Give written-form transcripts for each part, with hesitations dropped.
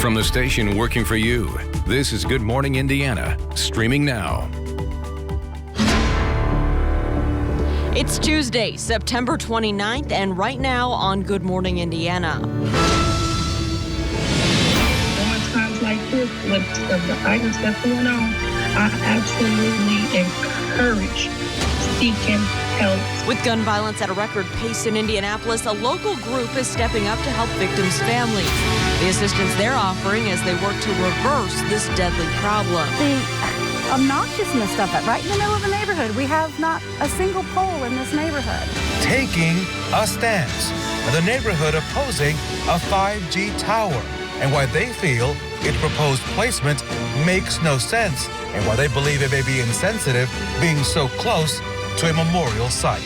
From the station working for you, this is Good Morning Indiana, streaming now. It's Tuesday, September 29th, and right now on Good Morning Indiana. During times like this, with the items that's going on, I absolutely encourage seeking help. With gun violence at a record pace in Indianapolis, a local group is stepping up to help victims' families. The assistance they're offering as they work to reverse this deadly problem. The obnoxiousness of it, right in the middle of the neighborhood. We have not a single pole in this neighborhood. Taking a stance. The neighborhood opposing a 5G tower, and why they feel its proposed placement makes no sense, and why they believe it may be insensitive being so close to a memorial site.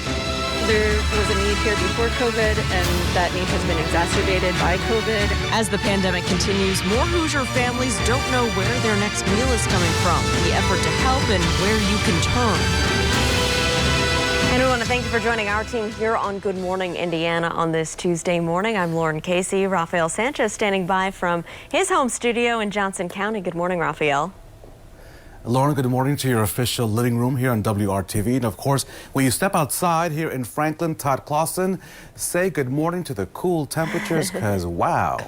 There was a need here before COVID, and that need has been exacerbated by COVID. As the pandemic continues, more Hoosier families don't know where their next meal is coming from, the effort to help, and where you can turn. And we want to thank you for joining our team here on Good Morning Indiana on this Tuesday morning. I'm Lauren Casey. Rafael Sanchez standing by from his home studio in Johnson County. Good morning, Rafael. Lauren, good morning to your official living room here on WRTV. And of course, when you step outside here in Franklin, Todd Clausen, say good morning to the cool temperatures, because wow,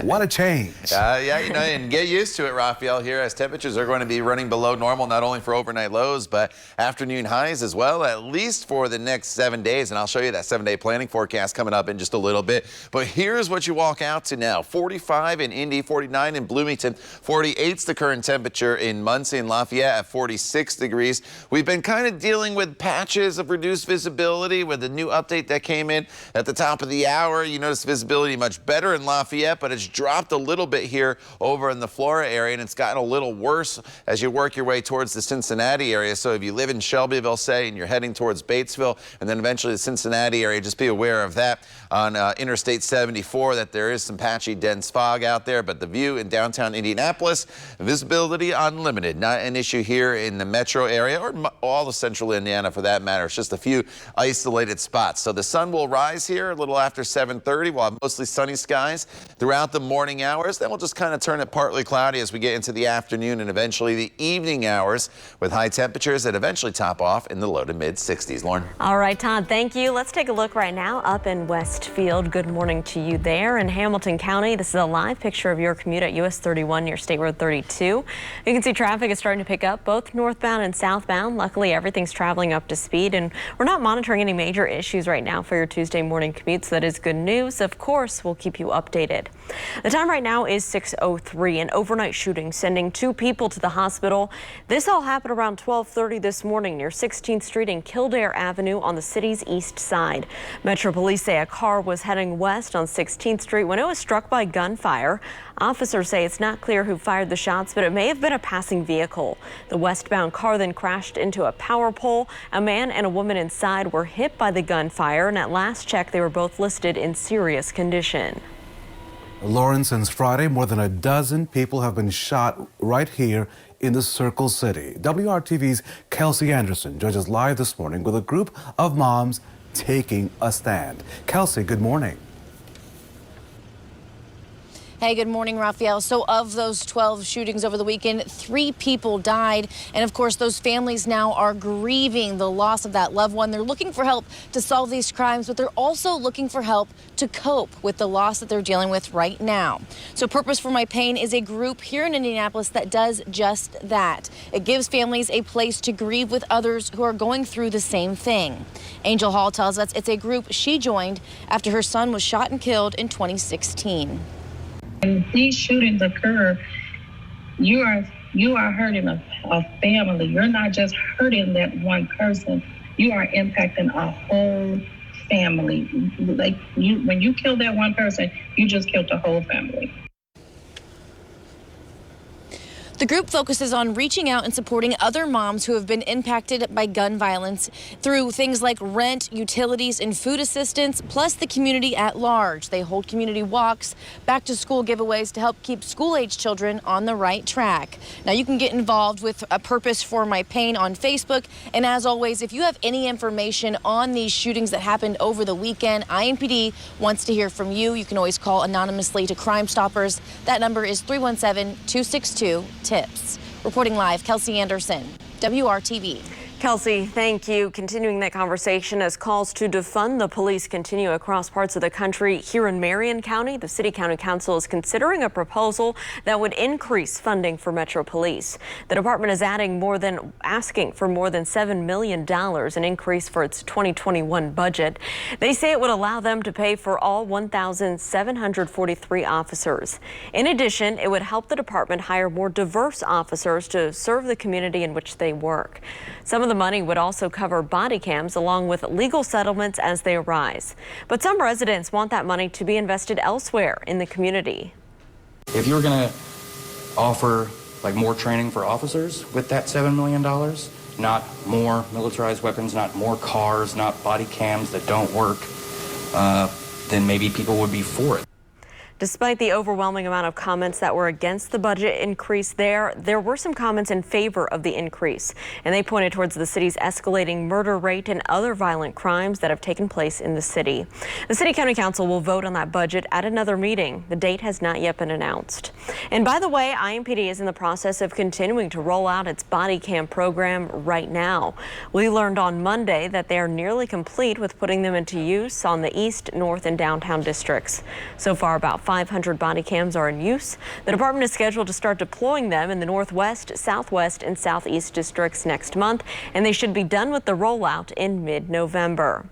what a change. Yeah, you know, and get used to it, Rafael, here, as temperatures are going to be running below normal, not only for overnight lows, but afternoon highs as well, at least for the next 7 days. And I'll show you that 7-day planning forecast coming up in just a little bit. But here's what you walk out to now. 45 in Indy, 49 in Bloomington, 48's the current temperature in Muncie and Lafayette at 46 degrees. We've been kind of dealing with patches of reduced visibility with the new update that came in at the top of the hour. You notice visibility much better in Lafayette, but it's dropped a little bit here over in the Flora area, and it's gotten a little worse as you work your way towards the Cincinnati area. So if you live in Shelbyville, say, and you're heading towards Batesville, and then eventually the Cincinnati area, just be aware of that on Interstate 74, that there is some patchy, dense fog out there. But the view in downtown Indianapolis, visibility unlimited. Not an issue here in the metro area, or all of central Indiana for that matter. It's just a few isolated spots. So the sun will rise here a little after 7:30. We'll have mostly sunny skies throughout the morning hours. Then we'll just kind of turn it partly cloudy as we get into the afternoon and eventually the evening hours, with high temperatures that eventually top off in the low to mid 60s. Lauren. All right, Todd, thank you. Let's take a look right now up in Westfield. Good morning to you there in Hamilton County. This is a live picture of your commute at US 31 near State Road 32. You can see traffic is starting to pick up both northbound and southbound. Luckily, everything's traveling up to speed, and we're not monitoring any major issues right now for your Tuesday morning commute, so that is good news. Of course, we'll keep you updated. The time right now is 6:03. An overnight shooting sending 2 people to the hospital. This all happened around 12:30 this morning near 16th Street and Kildare Avenue on the city's east side. Metro Police say a car was heading west on 16th Street when it was struck by gunfire. Officers say it's not clear who fired the shots, but it may have been a passing vehicle. The westbound car then crashed into a power pole. A man and a woman inside were hit by the gunfire, and at last check, they were both listed in serious condition. Lauren, since Friday, more than a dozen people have been shot right here in the Circle City. WRTV's Kelsey Anderson joins us live this morning with a group of moms taking a stand. Kelsey, good morning. Hey, good morning, Rafael. So of those 12 shootings over the weekend, 3 people died. And of course, those families now are grieving the loss of that loved one. They're looking for help to solve these crimes, but they're also looking for help to cope with the loss that they're dealing with right now. So Purpose for My Pain is a group here in Indianapolis that does just that. It gives families a place to grieve with others who are going through the same thing. Angel Hall tells us it's a group she joined after her son was shot and killed in 2016. When these shootings occur, you are hurting a family. You're not just hurting that one person. You are impacting a whole family. Like when you kill that one person, you just killed the whole family. The group focuses on reaching out and supporting other moms who have been impacted by gun violence through things like rent, utilities, and food assistance, plus the community at large. They hold community walks, back to school giveaways to help keep school-age children on the right track. Now you can get involved with A Purpose for My Pain on Facebook. And as always, if you have any information on these shootings that happened over the weekend, IMPD wants to hear from you. You can always call anonymously to Crime Stoppers. That number is 317-262-TIPS. Reporting live, Kelsey Anderson, WRTV. Kelsey, thank you. Continuing that conversation as calls to defund the police continue across parts of the country. Here in Marion County, the City County Council is considering a proposal that would increase funding for Metro Police. The department is asking for more than $7 million, an increase for its 2021 budget. They say it would allow them to pay for all 1,743 officers. In addition, it would help the department hire more diverse officers to serve the community in which they work. Some of the money would also cover body cams along with legal settlements as they arise. But some residents want that money to be invested elsewhere in the community. If you were going to offer more training for officers with that $7 million, not more militarized weapons, not more cars, not body cams that don't work, then maybe people would be for it. Despite the overwhelming amount of comments that were against the budget increase there were some comments in favor of the increase, and they pointed towards the city's escalating murder rate and other violent crimes that have taken place in the city. The City County Council will vote on that budget at another meeting. The date has not yet been announced. And by the way, IMPD is in the process of continuing to roll out its body cam program right now. We learned on Monday that they are nearly complete with putting them into use on the east, north, and downtown districts. So far, about 500 body cams are in use. The department is scheduled to start deploying them in the northwest, southwest, and southeast districts next month, and they should be done with the rollout in mid-November.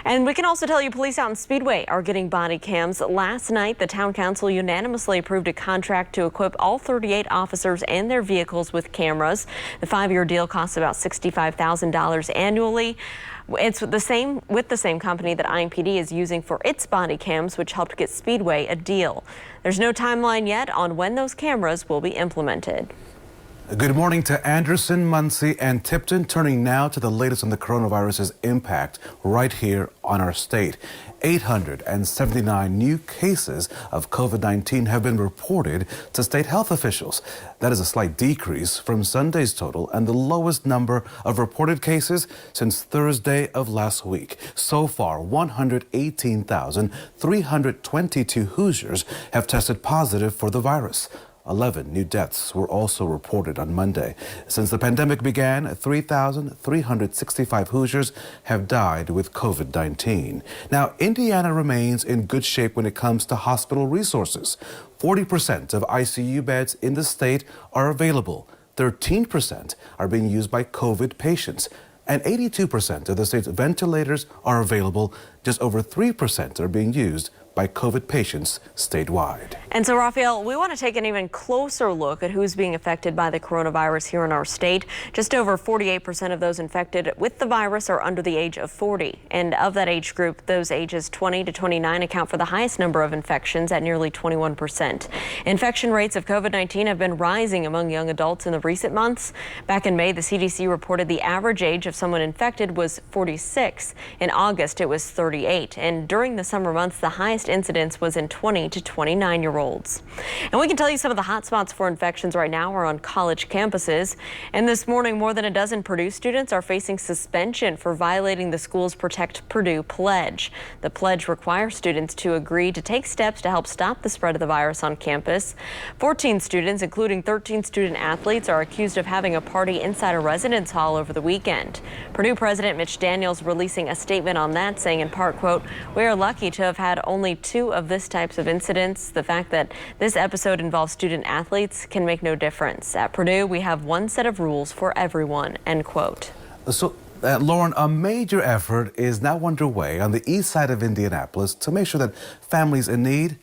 And we can also tell you police out in Speedway are getting body cams. Last night, the town council unanimously approved a contract to equip all 38 officers and their vehicles with cameras. The 5-year deal costs about $65,000 annually. It's with the same company that IMPD is using for its body cams, which helped get Speedway a deal. There's no timeline yet on when those cameras will be implemented. Good morning to Anderson, Muncie, and Tipton. Turning now to the latest on the coronavirus's impact right here on our state. 879 new cases of COVID-19 have been reported to state health officials. That is a slight decrease from Sunday's total and the lowest number of reported cases since Thursday of last week. So far, 118,322 Hoosiers have tested positive for the virus. 11 new deaths were also reported on Monday. Since the pandemic began, 3,365 Hoosiers have died with COVID-19. Now, Indiana remains in good shape when it comes to hospital resources. 40% of ICU beds in the state are available. 13% are being used by COVID patients. And 82% of the state's ventilators are available. Just over 3% are being used by COVID patients statewide. And so, Raphael, we want to take an even closer look at who's being affected by the coronavirus here in our state. Just over 48% of those infected with the virus are under the age of 40. And of that age group, those ages 20 to 29 account for the highest number of infections at nearly 21%. Infection rates of COVID-19 have been rising among young adults in the recent months. Back in May, the CDC reported the average age of someone infected was 46. In August, it was 38. And during the summer months, the highest incidence was in 20 to 29-year-olds. And we can tell you some of the hot spots for infections right now are on college campuses. And this morning, more than a dozen Purdue students are facing suspension for violating the school's Protect Purdue pledge. The pledge requires students to agree to take steps to help stop the spread of the virus on campus. 14 students, including 13 student athletes, are accused of having a party inside a residence hall over the weekend. Purdue President Mitch Daniels releasing a statement on that, saying in part, quote, "We are lucky to have had only 2 of this types of incidents. The fact that this episode involves student athletes can make no difference. At Purdue, we have one set of rules for everyone," end quote. So, Lauren, a major effort is now underway on the east side of Indianapolis to make sure that families in need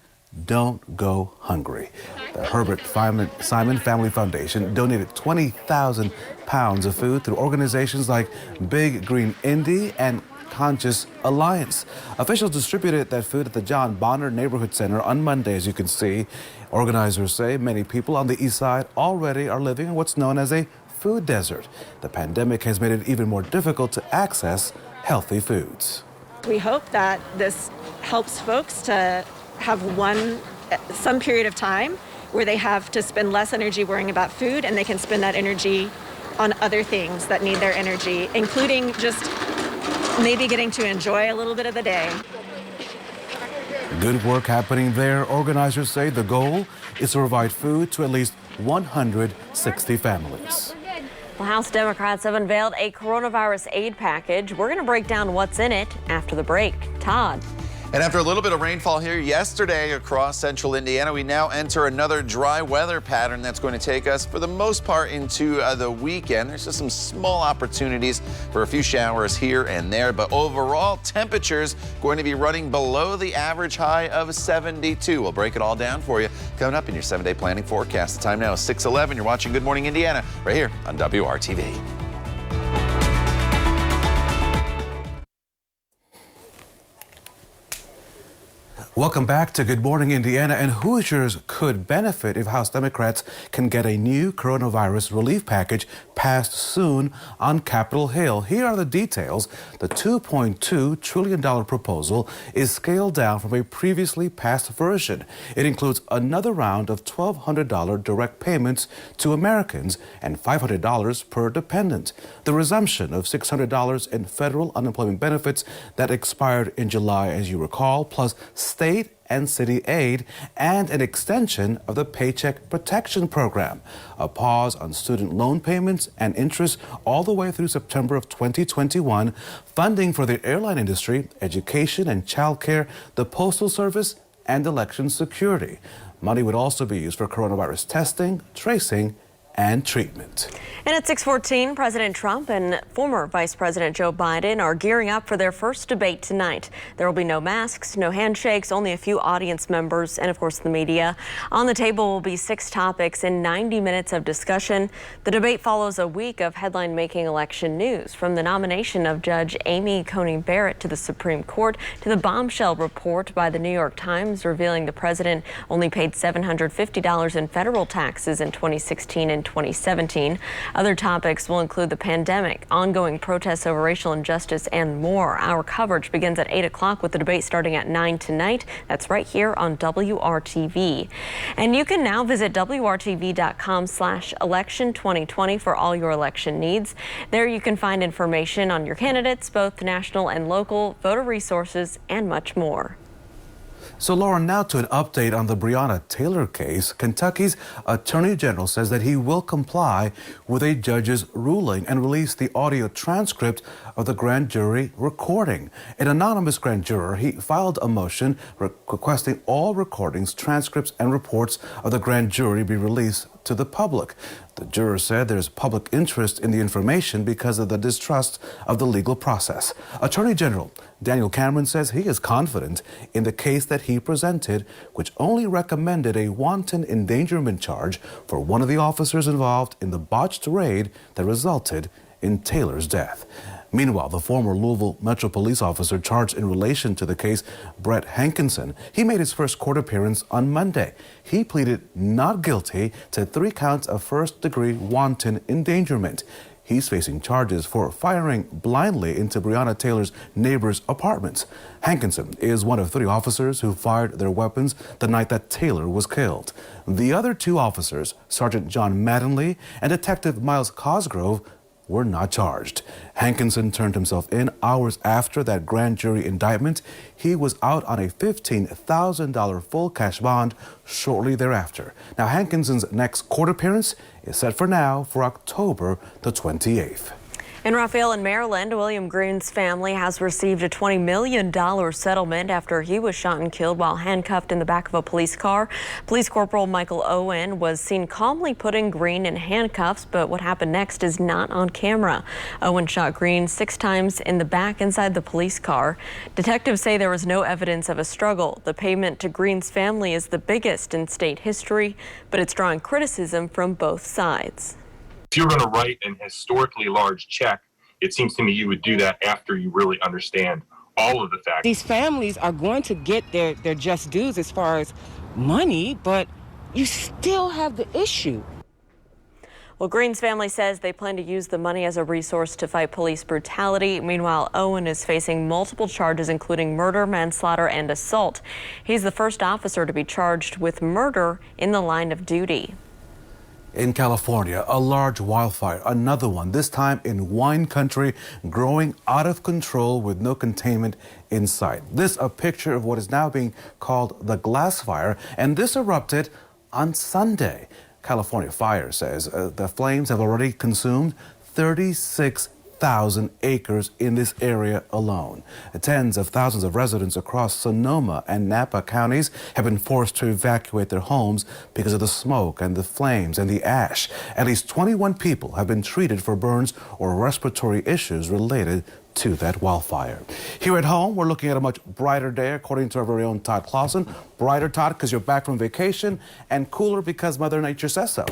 don't go hungry. The Herbert Simon Family Foundation donated 20,000 pounds of food through organizations like Big Green Indy and Conscious Alliance. Officials distributed that food at the John Bonner Neighborhood Center on Monday, as you can see. Organizers say many people on the east side already are living in what's known as a food desert. The pandemic has made it even more difficult to access healthy foods. We hope that this helps folks to have some period of time where they have to spend less energy worrying about food, and they can spend that energy on other things that need their energy, including just maybe getting to enjoy a little bit of the day. Good work happening there. Organizers say the goal is to provide food to at least 160 families. Well, House Democrats have unveiled a coronavirus aid package. We're going to break down what's in it after the break. Todd. And after a little bit of rainfall here yesterday across central Indiana, we now enter another dry weather pattern that's going to take us for the most part into the weekend. There's just some small opportunities for a few showers here and there, but overall temperatures going to be running below the average high of 72. We'll break it all down for you coming up in your 7-day planning forecast. The time now is 6:11. You're watching Good Morning Indiana right here on WRTV. Welcome back to Good Morning Indiana. And Hoosiers could benefit if House Democrats can get a new coronavirus relief package passed soon on Capitol Hill. Here are the details. The $2.2 trillion proposal is scaled down from a previously passed version. It includes another round of $1,200 direct payments to Americans and $500 per dependent. The resumption of $600 in federal unemployment benefits that expired in July, as you recall, plus state and city aid, and an extension of the Paycheck Protection Program. A pause on student loan payments and interest all the way through September of 2021. Funding for the airline industry, education and childcare, the Postal Service, and election security. Money would also be used for coronavirus testing, tracing, and treatment. And at 6:14, President Trump and former Vice President Joe Biden are gearing up for their first debate tonight. There will be no masks, no handshakes, only a few audience members, and of course the media. On the table will be 6 topics and 90 minutes of discussion. The debate follows a week of headline-making election news, from the nomination of Judge Amy Coney Barrett to the Supreme Court to the bombshell report by the New York Times revealing the president only paid $750 in federal taxes in 2016 and 2017. Other topics will include the pandemic, ongoing protests over racial injustice, and more. Our coverage begins at 8 o'clock with the debate starting at 9 tonight. That's right here on WRTV. And you can now visit WRTV.com/election2020 for all your election needs. There you can find information on your candidates, both national and local, voter resources, and much more. So, Lauren, now to an update on the Breonna Taylor case. Kentucky's Attorney General says that he will comply with a judge's ruling and release the audio transcript of the grand jury recording. An anonymous grand juror, he filed a motion requesting all recordings, transcripts, and reports of the grand jury be released to the public. The juror said there's public interest in the information because of the distrust of the legal process. Attorney General Daniel Cameron says he is confident in the case that he presented, which only recommended a wanton endangerment charge for one of the officers involved in the botched raid that resulted in Taylor's death. Meanwhile, the former Louisville Metro Police officer charged in relation to the case, Brett Hankinson, he made his first court appearance on Monday. He pleaded not guilty to 3 counts of first-degree wanton endangerment. He's facing charges for firing blindly into Breonna Taylor's neighbor's apartments. Hankinson is one of 3 officers who fired their weapons the night that Taylor was killed. The other 2 officers, Sergeant John Mattingly and Detective Miles Cosgrove, were not charged. Hankinson turned himself in hours after that grand jury indictment. He was out on a $15,000 full cash bond shortly thereafter. Now, Hankinson's next court appearance is set for now for October the 28th. In Raphael in Maryland, William Green's family has received a $20 million settlement after he was shot and killed while handcuffed in the back of a police car. Police Corporal Michael Owen was seen calmly putting Green in handcuffs, but what happened next is not on camera. Owen shot Green 6 times in the back inside the police car. Detectives say there was no evidence of a struggle. The payment to Green's family is the biggest in state history, but it's drawing criticism from both sides. If you're going to write an historically large check it seems to me you would do that after you really understand all of the facts. These families are going to get their just dues as far as money, but you still have the issue. Well, Green's family says they plan to use the money as a resource to fight police brutality. Meanwhile, Owen is facing multiple charges, including murder, manslaughter, and assault. He's the first officer to be charged with murder in the line of duty. In California, a large wildfire, another one, this time in wine country, growing out of control with no containment in sight. This a picture of what is now being called the glass fire, and this erupted on Sunday. California Fire says the flames have already consumed 36,000 acres in this area alone. Tens of thousands of residents across Sonoma and Napa counties have been forced to evacuate their homes because of the smoke and the flames and the ash. At least 21 people have been treated for burns or respiratory issues related to that wildfire. Here at home, we're looking at a much brighter day, according to our very own Todd Clausen. Brighter, Todd, because you're back from vacation, and cooler because Mother Nature says so.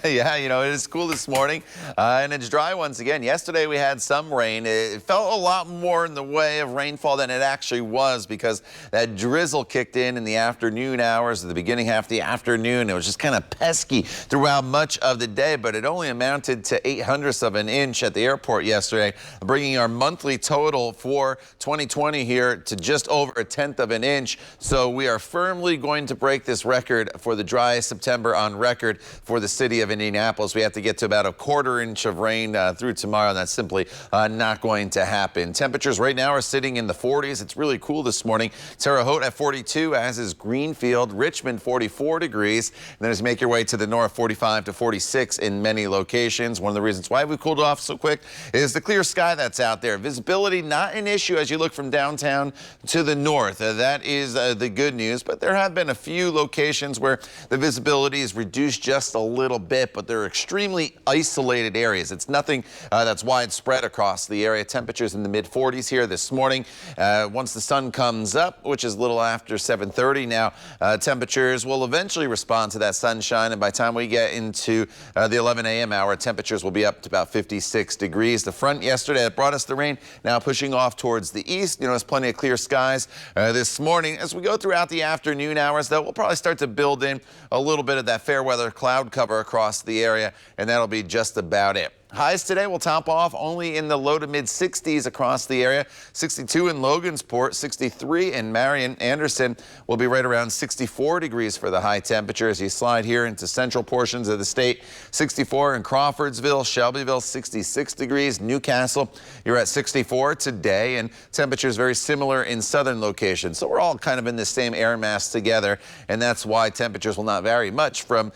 Yeah, you know, it is cool this morning, and it's dry once again. Yesterday we had some rain. It felt a lot more in the way of rainfall than it actually was because that drizzle kicked in the afternoon hours, at the beginning half of the afternoon. It was just kind of pesky throughout much of the day, but it only amounted to 0.08 of an inch at the airport yesterday, bringing our monthly total for 2020 here to just over 1/10 of an inch. So we are firmly going to break this record for the driest September on record for the city of Indianapolis. We have to get to about 1/4 inch of rain through tomorrow, and that's simply not going to happen. Temperatures right now are sitting in the 40s. It's really cool this morning. Terre Haute at 42, as is Greenfield. Richmond 44 degrees. And then as you make your way to the north, 45 to 46 in many locations. One of the reasons why we cooled off so quick is the clear sky that's out there. Visibility not an issue as you look from downtown to the north. That is the good news, but there have been a few locations where the visibility is reduced just a little bit, but they're extremely isolated areas. It's nothing that's widespread across the area. Temperatures in the mid-40s here this morning. Once the sun comes up, which is a little after 7:30 now, temperatures will eventually respond to that sunshine, and by the time we get into the 11 a.m. hour, temperatures will be up to about 56 degrees. The front yesterday that brought us the rain now pushing off towards the east. You know, there's plenty of clear skies this morning. As we go throughout the afternoon hours, though, we'll probably start to build in a little bit of that fair weather cloud cover across the area, and that'll be just about it. Highs today will top off only in the low to mid 60s across the area. 62 in Logansport, 63 in Marion. Anderson will be right around 64 degrees for the high temperature as you slide here into central portions of the state. 64 in Crawfordsville, Shelbyville, 66 degrees. Newcastle, you're at 64 today, and temperatures very similar in southern locations. So we're all kind of in the same air mass together, and that's why temperatures will not vary much from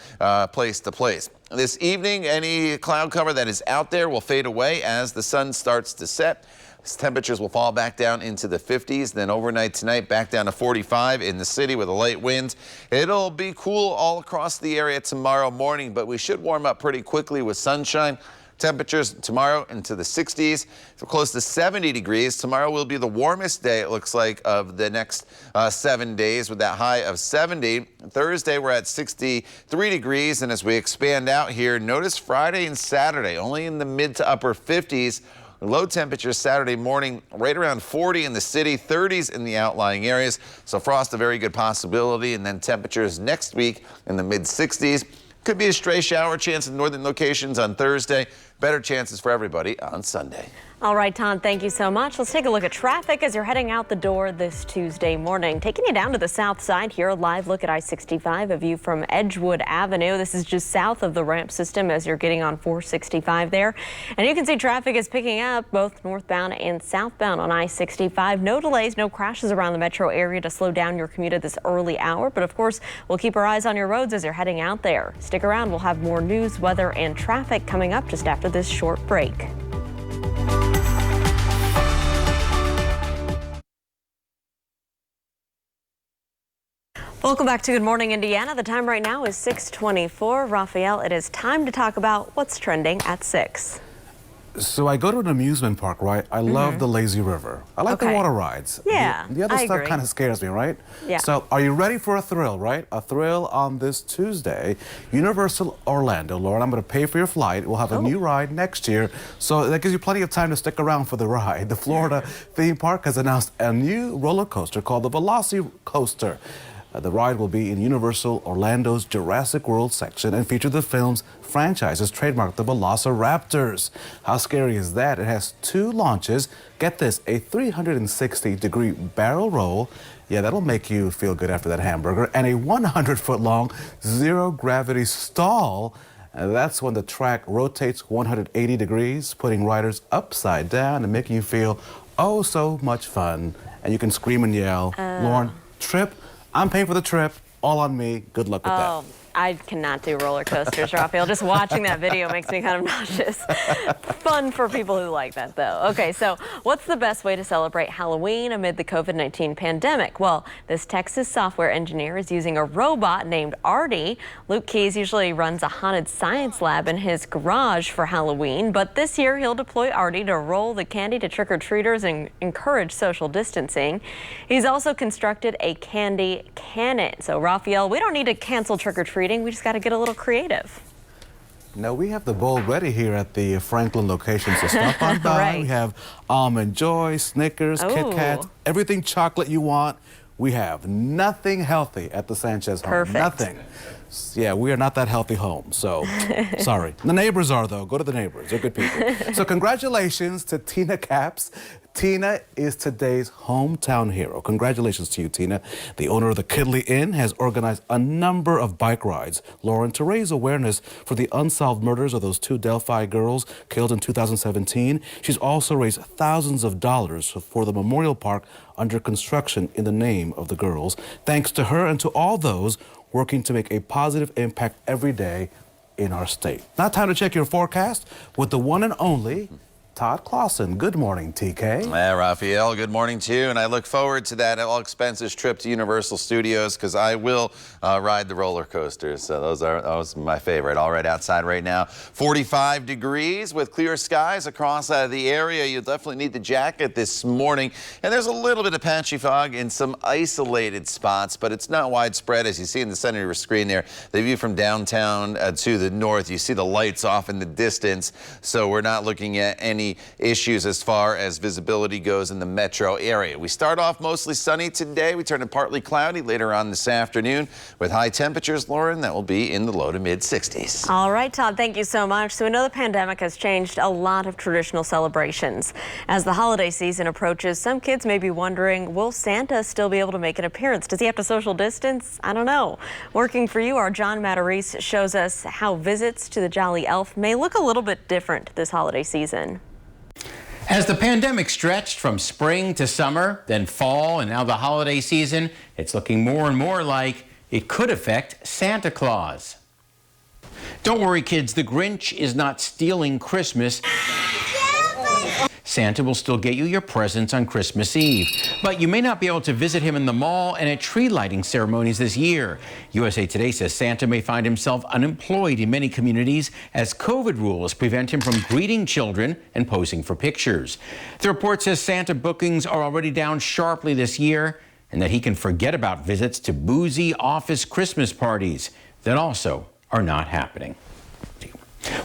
place to place. This evening, any cloud cover that is out there will fade away as the sun starts to set. Temperatures will fall back down into the 50s. Then overnight tonight, back down to 45 in the city with a light wind. It'll be cool all across the area tomorrow morning, but we should warm up pretty quickly with sunshine. Temperatures tomorrow into the 60s, so close to 70 degrees. Tomorrow will be the warmest day, it looks like, of the next 7 days with that high of 70. Thursday, we're at 63 degrees. And as we expand out here, notice Friday and Saturday, only in the mid to upper 50s. Low temperatures Saturday morning, right around 40 in the city, 30s in the outlying areas. So frost, a very good possibility. And then temperatures next week in the mid 60s. Could be a stray shower chance in northern locations on Thursday. Better chances for everybody on Sunday. All right, Tom, thank you so much. Let's take a look at traffic as you're heading out the door this Tuesday morning. Taking you down to the south side here, a live look at I-65, a view from Edgewood Avenue. This is just south of the ramp system as you're getting on 465 there. And you can see traffic is picking up both northbound and southbound on I-65. No delays, no crashes around the metro area to slow down your commute at this early hour. But of course, we'll keep our eyes on your roads as you're heading out there. Stick around. We'll have more news, weather, and traffic coming up just after this short break. Welcome back to Good Morning Indiana. The time right now is 6:24. Raphael, it is time to talk about what's trending at 6. So I go to an amusement park, right? I love the lazy river. I like the water rides. Yeah, The other I stuff agree. kind of scares me, right? Yeah. So are you ready for a thrill, right? A thrill on this Tuesday. Universal Orlando, Lauren, I'm going to pay for your flight. We'll have a new ride next year. So that gives you plenty of time to stick around for the ride. The Florida theme park has announced a new roller coaster called the Velocicoaster. The ride will be in Universal Orlando's Jurassic World section and feature the film's franchise's trademark, the Velociraptors. How scary is that? It has 2 launches. Get this, a 360-degree barrel roll. Yeah, that'll make you feel good after that hamburger. And a 100-foot-long zero-gravity stall. That's when the track rotates 180 degrees, putting riders upside down and making you feel oh so much fun. And you can scream and yell. Lauren, trip? I'm paying for the trip. All on me. Good luck with that. I cannot do roller coasters, Raphael. Just watching that video makes me kind of nauseous. Fun for people who like that, though. Okay, so what's the best way to celebrate Halloween amid the COVID-19 pandemic? Well, this Texas software engineer is using a robot named Artie. Luke Keys usually runs a haunted science lab in his garage for Halloween, but this year he'll deploy Artie to roll the candy to trick-or-treaters and encourage social distancing. He's also constructed a candy cannon. So, Raphael, we don't need to cancel trick-or-treating. We just got to get a little creative. Now, we have the bowl ready here at the Franklin location, so stop on by. Right. We have Almond Joy, Snickers, Kit Kat, everything chocolate you want. We have nothing healthy at the Sanchez home. Perfect. Nothing. Yeah, we are not that healthy home, so sorry. The neighbors are, though. Go to the neighbors. They're good people. So congratulations to Tina Capps. Tina is today's hometown hero. Congratulations to you, Tina. The owner of the Kidley Inn has organized a number of bike rides, Lauren, to raise awareness for the unsolved murders of those 2 Delphi girls killed in 2017. She's also raised thousands of dollars for the memorial park under construction in the name of the girls. Thanks to her and to all those working to make a positive impact every day in our state. Now, time to check your forecast with the one and only Todd Clausen. Good morning, TK. Raphael, good morning to you. And I look forward to that all-expenses trip to Universal Studios because I will ride the roller coasters. So those are my favorite. All right, outside right now, 45 degrees with clear skies across the area. You'll definitely need the jacket this morning. And there's a little bit of patchy fog in some isolated spots, but it's not widespread. As you see in the center of your screen there, the view from downtown to the north, you see the lights off in the distance. So we're not looking at any issues as far as visibility goes in the metro area. We start off mostly sunny today. We turn to partly cloudy later on this afternoon with high temperatures, Lauren, that will be in the low to mid 60s. All right, Todd, thank you so much. So we know the pandemic has changed a lot of traditional celebrations. As the holiday season approaches, some kids may be wondering, will Santa still be able to make an appearance? Does he have to social distance? I don't know. Working for you, our John Matarese shows us how visits to the Jolly Elf may look a little bit different this holiday season. As the pandemic stretched from spring to summer, then fall, and now the holiday season, it's looking more and more like it could affect Santa Claus. Don't worry, kids, the Grinch is not stealing Christmas. Santa will still get you your presents on Christmas Eve, but you may not be able to visit him in the mall and at tree lighting ceremonies this year. USA Today says Santa may find himself unemployed in many communities as COVID rules prevent him from greeting children and posing for pictures. The report says Santa bookings are already down sharply this year and that he can forget about visits to boozy office Christmas parties that also are not happening.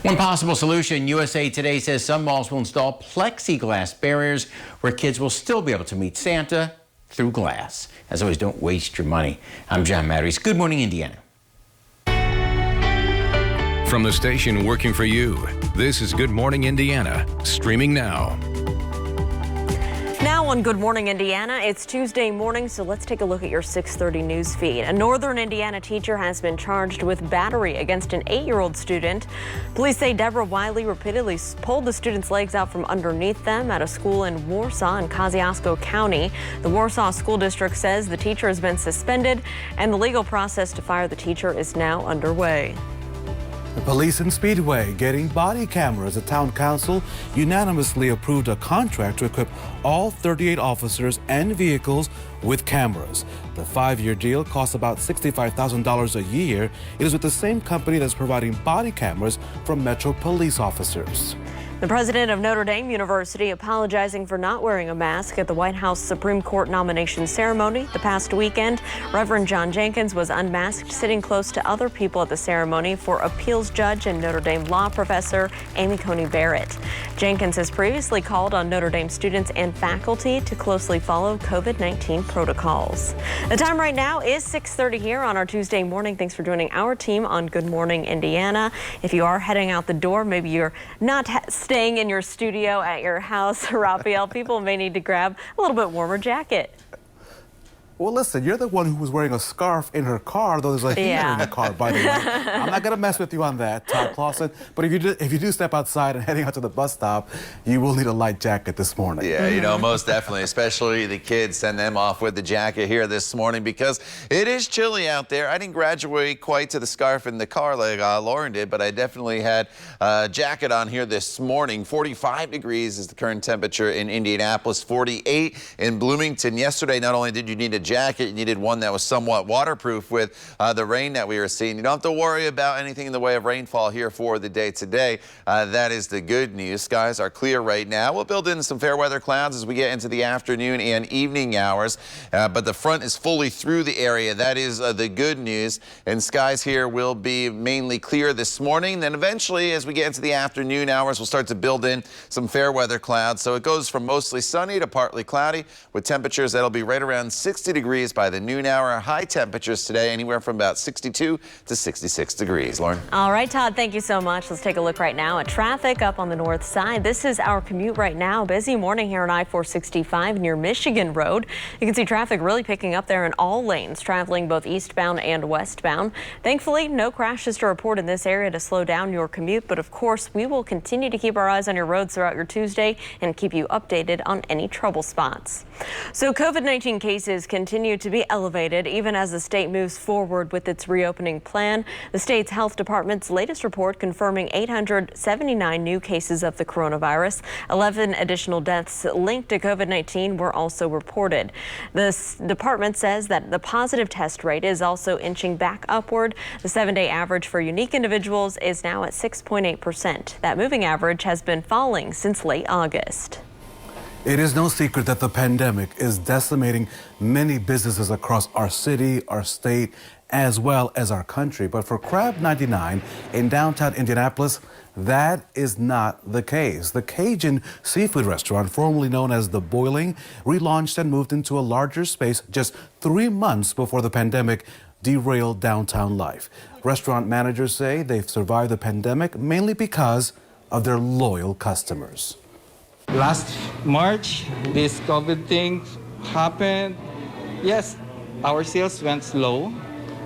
One possible solution, USA Today says some malls will install plexiglass barriers where kids will still be able to meet Santa through glass. As always, don't waste your money. I'm John Matarese. Good morning, Indiana. From the station working for you, this is Good Morning Indiana, streaming now. Now on Good Morning Indiana, it's Tuesday morning, so let's take a look at your 6:30 news feed. A northern Indiana teacher has been charged with battery against an 8-year-old student. Police say Deborah Wiley repeatedly pulled the student's legs out from underneath them at a school in Warsaw in Kosciuszko County. The Warsaw School District says the teacher has been suspended and the legal process to fire the teacher is now underway. The police in Speedway getting body cameras. The town council unanimously approved a contract to equip all 38 officers and vehicles with cameras. The 5-year deal costs about $65,000 a year. It is with the same company that's providing body cameras for Metro police officers. The president of Notre Dame University apologizing for not wearing a mask at the White House Supreme Court nomination ceremony the past weekend. Reverend John Jenkins was unmasked, sitting close to other people at the ceremony for appeals judge and Notre Dame law professor Amy Coney Barrett. Jenkins has previously called on Notre Dame students and faculty to closely follow COVID-19 protocols. The time right now is 6:30 here on our Tuesday morning. Thanks for joining our team on Good Morning Indiana. If you are heading out the door, maybe you're not staying in your studio at your house, Raphael, people may need to grab a little bit warmer jacket. Well, listen, you're the one who was wearing a scarf in her car, though there's a heater in the car, by the way. I'm not going to mess with you on that, Todd Clausen. But if you do step outside and heading out to the bus stop, you will need a light jacket this morning. Yeah, you know, most definitely, especially the kids, send them off with the jacket here this morning because it is chilly out there. I didn't graduate quite to the scarf in the car like Lauren did, but I definitely had a jacket on here this morning. 45 degrees is the current temperature in Indianapolis, 48 in Bloomington. Yesterday, not only did you need a jacket, you needed one that was somewhat waterproof with the rain that we were seeing. You don't have to worry about anything in the way of rainfall here for the day today. That is the good news. Skies are clear right now. We'll build in some fair weather clouds as we get into the afternoon and evening hours, but the front is fully through the area. That is the good news, and skies here will be mainly clear this morning. Then eventually, as we get into the afternoon hours, we'll start to build in some fair weather clouds. So it goes from mostly sunny to partly cloudy with temperatures that'll be right around 60 degrees by the noon hour. High temperatures today anywhere from about 62 to 66 degrees. Lauren. All right, Todd, thank you so much. Let's take a look right now at traffic up on the north side. This is our commute right now. Busy morning here on I-465 near Michigan Road. You can see traffic really picking up there in all lanes, traveling both eastbound and westbound. Thankfully, no crashes to report in this area to slow down your commute. But of course, we will continue to keep our eyes on your roads throughout your Tuesday and keep you updated on any trouble spots. So COVID-19 cases continue to be elevated even as the state moves forward with its reopening plan. The state's health department's latest report confirming 879 new cases of the coronavirus. 11 additional deaths linked to COVID-19 were also reported. The department says that the positive test rate is also inching back upward. The 7-day average for unique individuals is now at 6.8%. That moving average has been falling since late August. It is no secret that the pandemic is decimating many businesses across our city, our state, as well as our country. But for Crab 99 in downtown Indianapolis, that is not the case. The Cajun seafood restaurant, formerly known as The Boiling, relaunched and moved into a larger space just 3 months before the pandemic derailed downtown life. Restaurant managers say they've survived the pandemic mainly because of their loyal customers. Last March, this COVID thing happened. Yes, our sales went slow,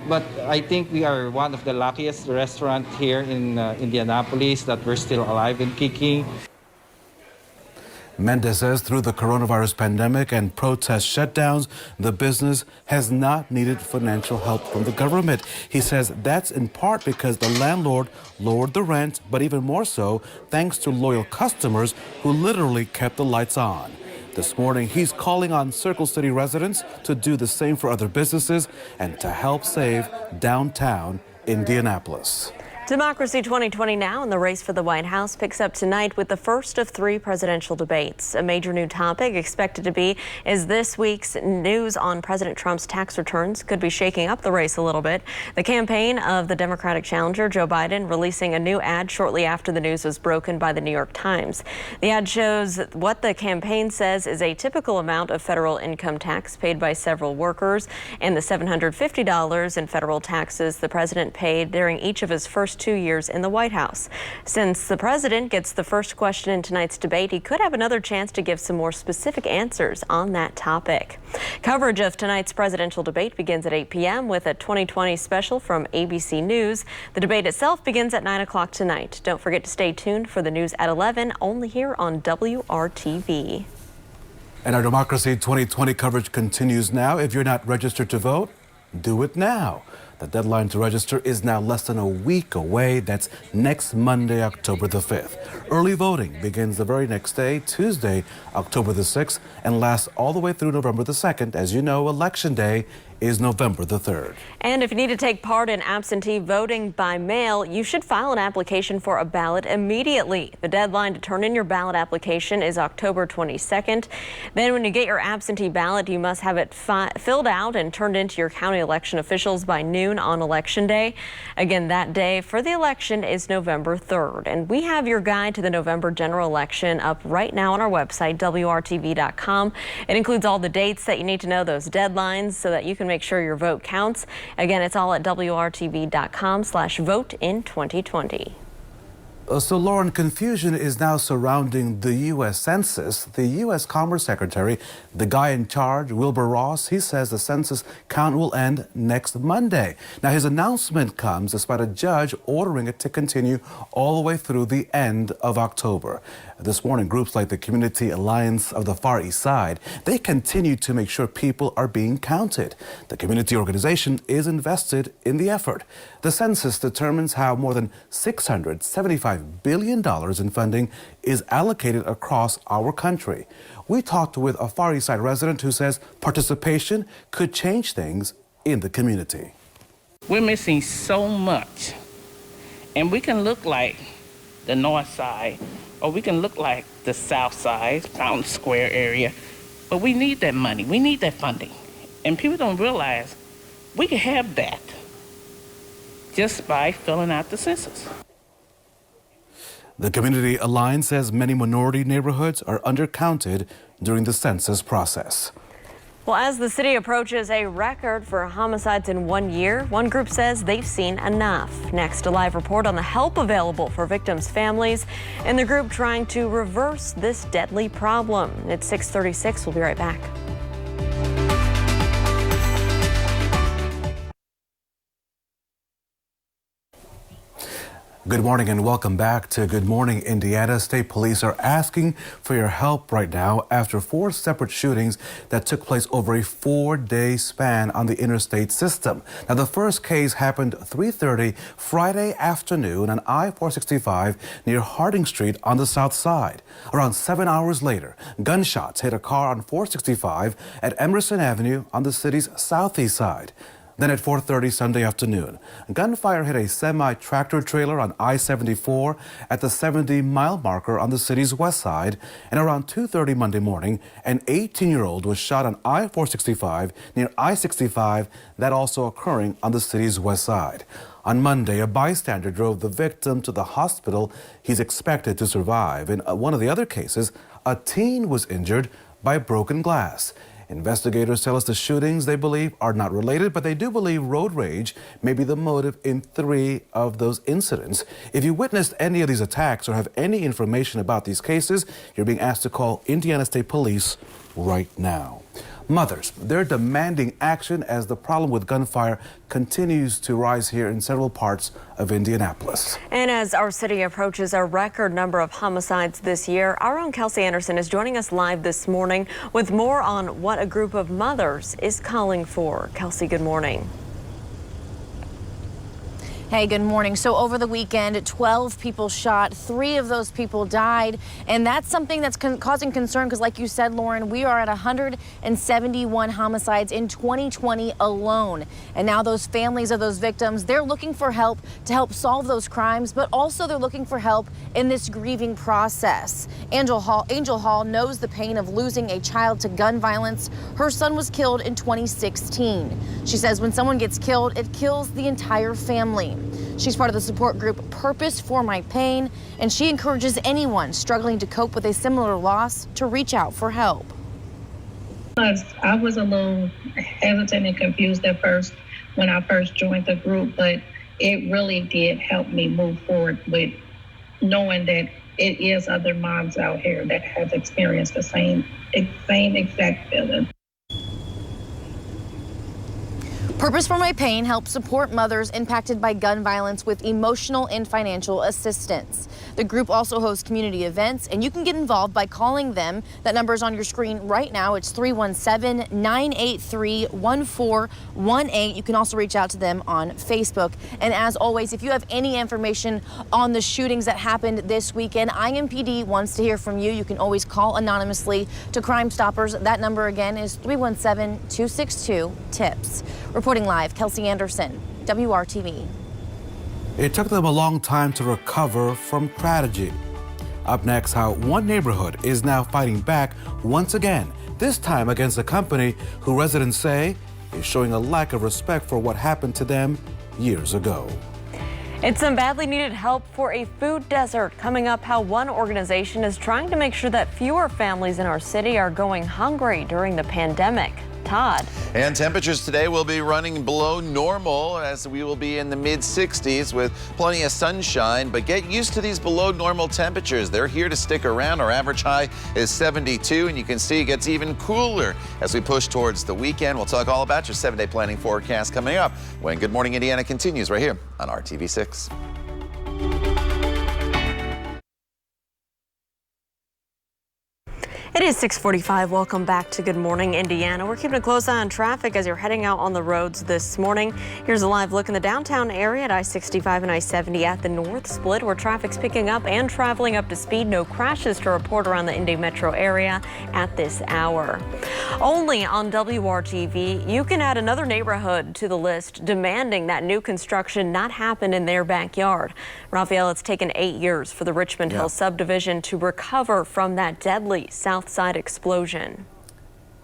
but I think we are one of the luckiest restaurants here in Indianapolis that we're still alive and kicking. Mendez says through the coronavirus pandemic and protest shutdowns, the business has not needed financial help from the government. He says that's in part because the landlord lowered the rent, but even more so thanks to loyal customers who literally kept the lights on. This morning, he's calling on Circle City residents to do the same for other businesses and to help save downtown Indianapolis. Democracy 2020 now, and the race for the White House picks up tonight with the first of 3 presidential debates. A major new topic expected to be is this week's news on President Trump's tax returns could be shaking up the race a little bit. The campaign of the Democratic challenger, Joe Biden, releasing a new ad shortly after the news was broken by the New York Times. The ad shows what the campaign says is a typical amount of federal income tax paid by several workers and the $750 in federal taxes the president paid during each of his first 2 years in the White House. Since the president gets the first question in tonight's debate, he could have another chance to give some more specific answers on that topic. Coverage of tonight's presidential debate begins at 8 p.m. with a 2020 special from ABC News. The debate itself begins at 9 o'clock tonight. Don't forget to stay tuned for the news at 11, only here on WRTV. And our Democracy 2020 coverage continues now. If you're not registered to vote, do it now. The deadline to register is now less than a week away. That's next Monday, October the 5th. Early voting begins the very next day, Tuesday, October the 6th, and lasts all the way through November the 2nd. As you know, Election Day is November the 3rd. And if you need to take part in absentee voting by mail, you should file an application for a ballot immediately. The deadline to turn in your ballot application is October 22nd. Then when you get your absentee ballot, you must have it filled out and turned into your county election officials by noon on Election Day. Again, that day for the election is November 3rd. And we have your guide to the November general election up right now on our website, WRTV.com. It includes all the dates that you need to know, those deadlines, so that you can make sure your vote counts. Again, it's all at WRTV.com/vote in 2020. So, Lauren, confusion is now surrounding the U.S. Census. The U.S. Commerce Secretary, the guy in charge, Wilbur Ross, he says the census count will end next Monday. Now, his announcement comes despite a judge ordering it to continue all the way through the end of October. This morning, groups like the Community Alliance of the Far East Side, they continue to make sure people are being counted. The community organization is invested in the effort. The census determines how more than $675 billion in funding is allocated across our country. We talked with a Far East Side resident who says participation could change things in the community. We're missing so much, and we can look like the North Side, or we can look like the South Side, Fountain Square area, but we need that money, we need that funding. And people don't realize we can have that just by filling out the census. The Community Alliance says many minority neighborhoods are undercounted during the census process. Well, as the city approaches a record for homicides in 1 year, one group says they've seen enough. Next, a live report on the help available for victims' families and the group trying to reverse this deadly problem. It's 6:36. We'll be right back. Good morning and welcome back to Good Morning Indiana. State police are asking for your help right now after 4 separate shootings that took place over a 4-day span on the interstate system. Now, the first case happened 3:30 Friday afternoon on I-465 near Harding Street on the south side. Around 7 hours later, gunshots hit a car on 465 at Emerson Avenue on the city's southeast side. Then at 4:30 Sunday afternoon, gunfire hit a semi-tractor trailer on I-74 at the 70-mile marker on the city's west side. And around 2:30 Monday morning, an 18-year-old was shot on I-465 near I-65, that also occurring on the city's west side. On Monday, a bystander drove the victim to the hospital. He's expected to survive. In one of the other cases, a teen was injured by broken glass. Investigators tell us the shootings, they believe, are not related, but they do believe road rage may be the motive in 3 of those incidents. If you witnessed any of these attacks or have any information about these cases, you're being asked to call Indiana State Police right now. Mothers, they're demanding action as the problem with gunfire continues to rise here in several parts of Indianapolis. And as our city approaches a record number of homicides this year, our own Kelsey Anderson is joining us live this morning with more on what a group of mothers is calling for. Kelsey, good morning. Hey, good morning. So over the weekend, 12 people shot, 3 of those people died. And that's something that's causing concern because like you said, Lauren, we are at 171 homicides in 2020 alone. And now those families of those victims, they're looking for help to help solve those crimes, but also they're looking for help in this grieving process. Angel Hall knows the pain of losing a child to gun violence. Her son was killed in 2016. She says when someone gets killed, it kills the entire family. She's part of the support group Purpose for My Pain, and she encourages anyone struggling to cope with a similar loss to reach out for help. I was a little hesitant and confused at first when I first joined the group, but it really did help me move forward with knowing that it is other moms out here that have experienced the same exact feeling. Purpose for My Pain helps support mothers impacted by gun violence with emotional and financial assistance. The group also hosts community events, and you can get involved by calling them. That number is on your screen right now. It's 317-983-1418. You can also reach out to them on Facebook. And as always, if you have any information on the shootings that happened this weekend, IMPD wants to hear from you. You can always call anonymously to Crime Stoppers. That number again is 317-262-TIPS. Reporting live, Kelsey Anderson, WRTV. It took them a long time to recover from tragedy. Up next, how one neighborhood is now fighting back once again, this time against a company who residents say is showing a lack of respect for what happened to them years ago. It's some badly needed help for a food desert. Coming up, how one organization is trying to make sure that fewer families in our city are going hungry during the pandemic. Todd. And temperatures today will be running below normal as we will be in the mid-60s with plenty of sunshine. But get used to these below normal temperatures. They're here to stick around. Our average high is 72, and you can see it gets even cooler as we push towards the weekend. We'll talk all about your 7-day planning forecast coming up when Good Morning Indiana continues right here on RTV6. It is 6:45. Welcome back to Good Morning Indiana. We're keeping a close eye on traffic as you're heading out on the roads this morning. Here's a live look in the downtown area at I-65 and I-70 at the North Split, where traffic's picking up and traveling up to speed. No crashes to report around the Indy metro area at this hour. Only on WRTV, you can add another neighborhood to the list demanding that new construction not happen in their backyard. Raphael, it's taken 8 years for the Richmond Hill subdivision to recover from that deadly South Side explosion.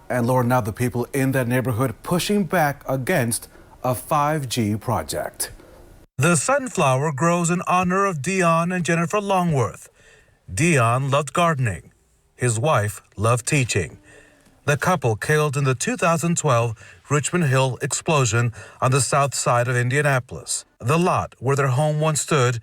And Lord, now the people in that neighborhood pushing back against a 5G project. The sunflower grows in honor of Dion and Jennifer Longworth. Dion loved gardening. His wife loved teaching. The couple killed in the 2012 Richmond Hill explosion on the south side of Indianapolis. The lot where their home once stood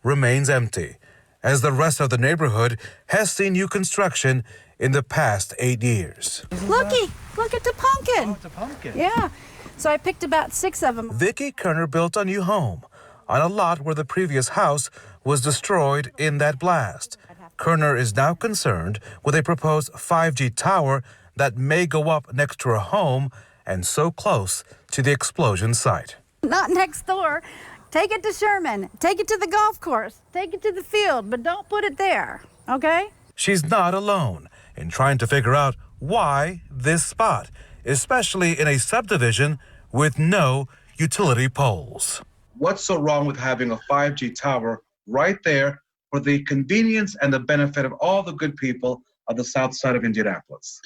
remains empty, as the rest of the neighborhood has seen new construction in the past 8 years. Looky, look at the pumpkin. Oh, it's a pumpkin. Yeah, so I picked about 6 of them. Vicki Kerner built a new home on a lot where the previous house was destroyed in that blast. Kerner is now concerned with a proposed 5G tower that may go up next to her home and so close to the explosion site. Not next door. Take it to Sherman. Take it to the golf course. Take it to the field, but don't put it there, okay? She's not alone in trying to figure out why this spot, especially in a subdivision with no utility poles. What's so wrong with having a 5G tower right there for the convenience and the benefit of all the good people of the south side of Indianapolis?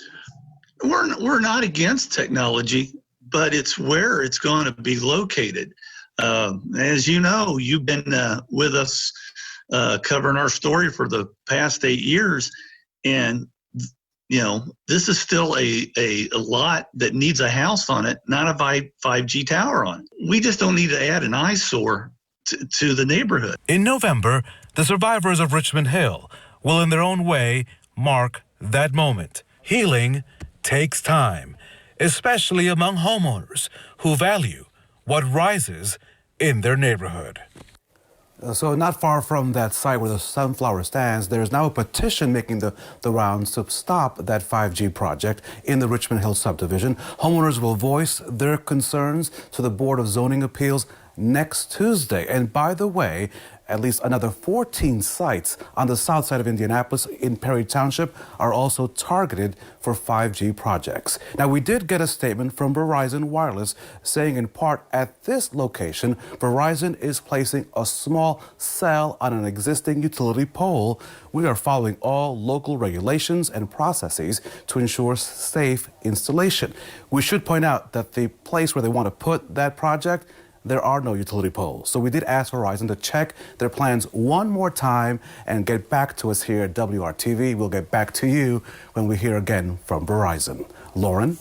We're not against technology, but it's where it's going to be located. As you know, you've been with us covering our story for the past 8 years, and you know, this is still a lot that needs a house on it, not a 5G tower on it. We just don't need to add an eyesore to the neighborhood. In November, the survivors of Richmond Hill will, in their own way, mark that moment. Healing takes time, especially among homeowners who value what rises in their neighborhood. So not far from that site where the sunflower stands, there is now a petition making the rounds to stop that 5G project in the Richmond Hill subdivision. Homeowners will voice their concerns to the Board of Zoning Appeals next Tuesday. And by the way, at least another 14 sites on the south side of Indianapolis in Perry Township are also targeted for 5G projects. Now, we did get a statement from Verizon Wireless saying in part at this location, Verizon is placing a small cell on an existing utility pole. We are following all local regulations and processes to ensure safe installation. We should point out that the place where they want to put that project, there are no utility poles. So we did ask Verizon to check their plans one more time and get back to us here at WRTV. We'll get back to you when we hear again from Verizon. Lauren?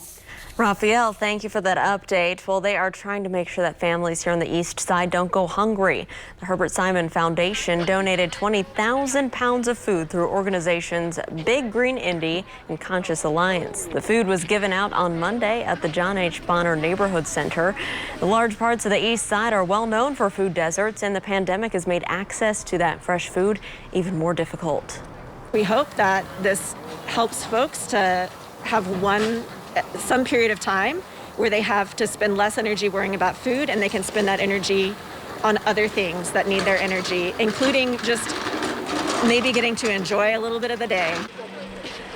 Raphael, thank you for that update. Well, they are trying to make sure that families here on the east side don't go hungry. The Herbert Simon Foundation donated 20,000 pounds of food through organizations Big Green Indy and Conscious Alliance. The food was given out on Monday at the John H. Bonner Neighborhood Center. The large parts of the east side are well known for food deserts, and the pandemic has made access to that fresh food even more difficult. We hope that this helps folks to have some period of time where they have to spend less energy worrying about food, and they can spend that energy on other things that need their energy, including just maybe getting to enjoy a little bit of the day.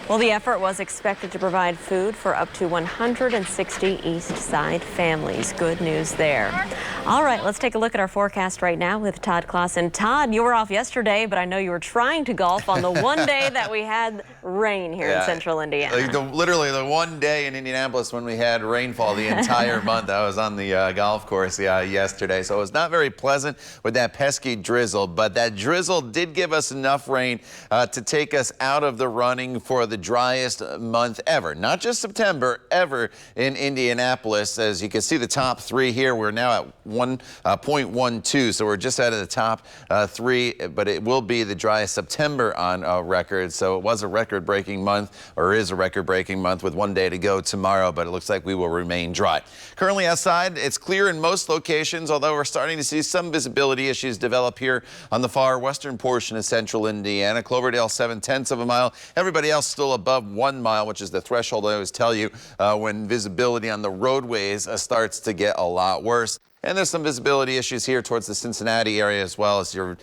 Well, the effort was expected to provide food for up to 160 East Side families. Good news there. All right, let's take a look at our forecast right now with Todd Clausen. Todd, you were off yesterday, but I know you were trying to golf on the one day that we had rain here in central Indiana. Literally the one day in Indianapolis when we had rainfall the entire month. I was on the golf course yesterday, so it was not very pleasant with that pesky drizzle, but that drizzle did give us enough rain to take us out of the running for the driest month ever. Not just September, ever in Indianapolis. As you can see, the top three here, we're now at 1.12, so we're just out of the top three, but it will be the driest September on record. So it was a record-breaking month, or is a record-breaking month, with one day to go tomorrow, but it looks like we will remain dry. Currently outside, it's clear in most locations, although we're starting to see some visibility issues develop here on the far western portion of central Indiana. Cloverdale, 0.7 of a mile. Everybody else still above 1 mile, which is the threshold I always tell you when visibility on the roadways starts to get a lot worse. And there's some visibility issues here towards the Cincinnati area, as well as your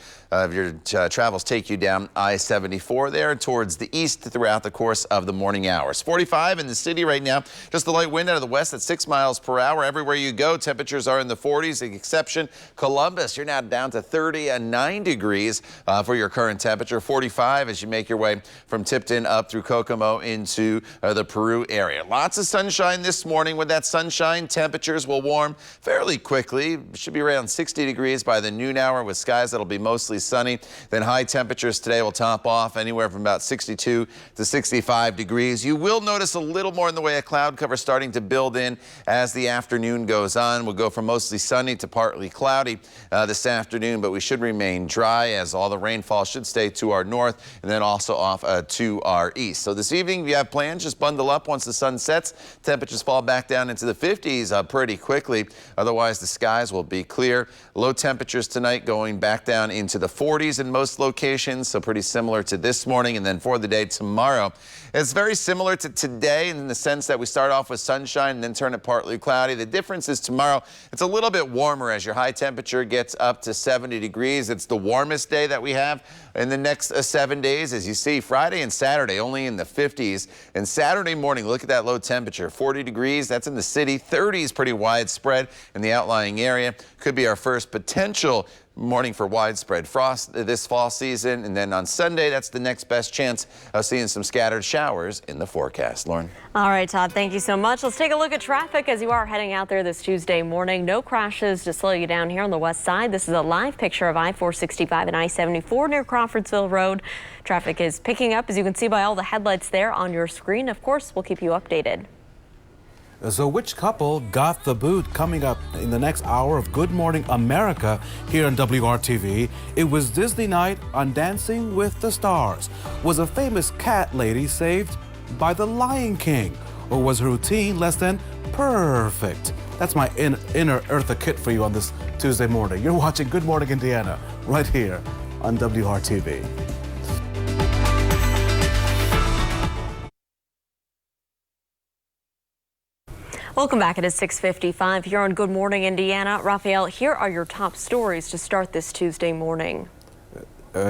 travels take you down I-74 there towards the east throughout the course of the morning hours. 45 in the city right now. Just a light wind out of the west at 6 miles per hour. Everywhere you go, temperatures are in the 40s, the exception Columbus. You're now down to 39 degrees for your current temperature. 45 as you make your way from Tipton up through Kokomo into the Peru area. Lots of sunshine this morning. With that sunshine, temperatures will warm fairly quickly. Should be around 60 degrees by the noon hour, with skies that'll be mostly sunny. Then high temperatures today will top off anywhere from about 62 to 65 degrees. You will notice a little more in the way of cloud cover starting to build in as the afternoon goes on. We'll go from mostly sunny to partly cloudy this afternoon, but we should remain dry as all the rainfall should stay to our north and then also off to our east. So this evening, if you have plans, just bundle up once the sun sets. Temperatures fall back down into the 50s pretty quickly. Otherwise, the skies will be clear. Low temperatures tonight going back down into the 40s in most locations, so pretty similar to this morning. And then for the day tomorrow, it's very similar to today in the sense that we start off with sunshine and then turn it partly cloudy. The difference is tomorrow, it's a little bit warmer as your high temperature gets up to 70 degrees. It's the warmest day that we have in the next 7 days. As you see, Friday and Saturday only in the 50s. And Saturday morning, look at that low temperature, 40 degrees. That's in the city. 30 is pretty widespread in the outlying area. Could be our first potential morning for widespread frost this fall season. And then on Sunday, that's the next best chance of seeing some scattered showers in the forecast. Lauren. All right, Todd, thank you so much. Let's take a look at traffic as you are heading out there this Tuesday morning. No crashes to slow you down here on the west side. This is a live picture of I-465 and I-74 near Crawfordsville Road. Traffic is picking up, as you can see by all the headlights there on your screen. Of course, we'll keep you updated. So which couple got the boot? Coming up in the next hour of Good Morning America here on WRTV. It was Disney night on Dancing with the Stars. Was a famous cat lady saved by the Lion King? Or was her routine less than perfect? That's my inner Eartha Kitt for you on this Tuesday morning. You're watching Good Morning Indiana right here on WRTV. Welcome back. It is 6:55 here on Good Morning Indiana. Raphael, here are your top stories to start this Tuesday morning.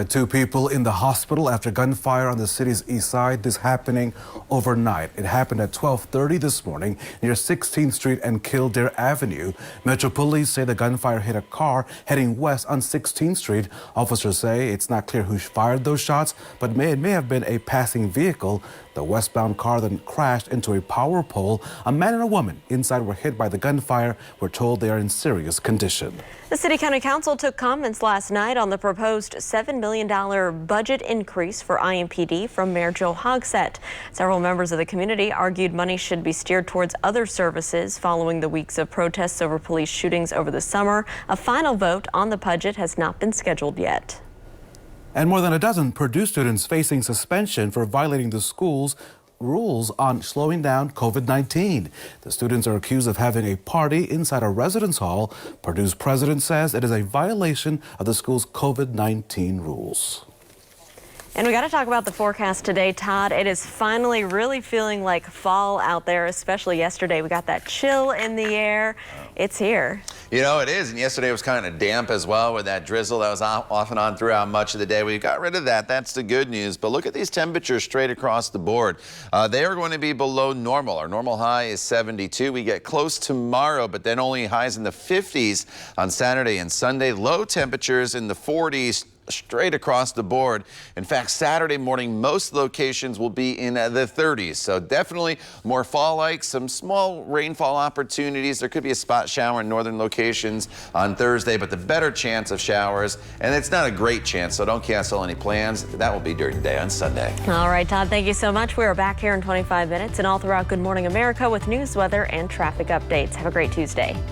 2 people in the hospital after gunfire on the city's east side. This happening overnight. It happened at 12:30 this morning near 16th Street and Kildare Avenue. Metro Police say the gunfire hit a car heading west on 16th Street. Officers say it's not clear who fired those shots, but it may have been a passing vehicle. The westbound car then crashed into a power pole. A man and a woman inside were hit by the gunfire. We're told they are in serious condition. The City County Council took comments last night on the proposed $7 million budget increase for IMPD from Mayor Joe Hogsett. Several members of the community argued money should be steered towards other services following the weeks of protests over police shootings over the summer. A final vote on the budget has not been scheduled yet. And more than a dozen Purdue students facing suspension for violating the school's rules on slowing down COVID-19. The students are accused of having a party inside a residence hall. Purdue's president says it is a violation of the school's COVID-19 rules. And we got to talk about the forecast today, Todd. It is finally really feeling like fall out there, especially yesterday. We got that chill in the air. It's here. You know, it is. And yesterday was kind of damp as well with that drizzle that was off and on throughout much of the day. We got rid of that. That's the good news. But look at these temperatures straight across the board. They are going to be below normal. Our normal high is 72. We get close tomorrow, but then only highs in the 50s on Saturday and Sunday. Low temperatures in the 40s. Straight across the board. In fact, Saturday morning, most locations will be in the 30s. So definitely more fall-like, some small rainfall opportunities. There could be a spot shower in northern locations on Thursday, but the better chance of showers, and it's not a great chance, so don't cancel any plans. That will be during the day on Sunday. All right, Todd, thank you so much. We are back here in 25 minutes and all throughout Good Morning America with news, weather, and traffic updates. Have a great Tuesday.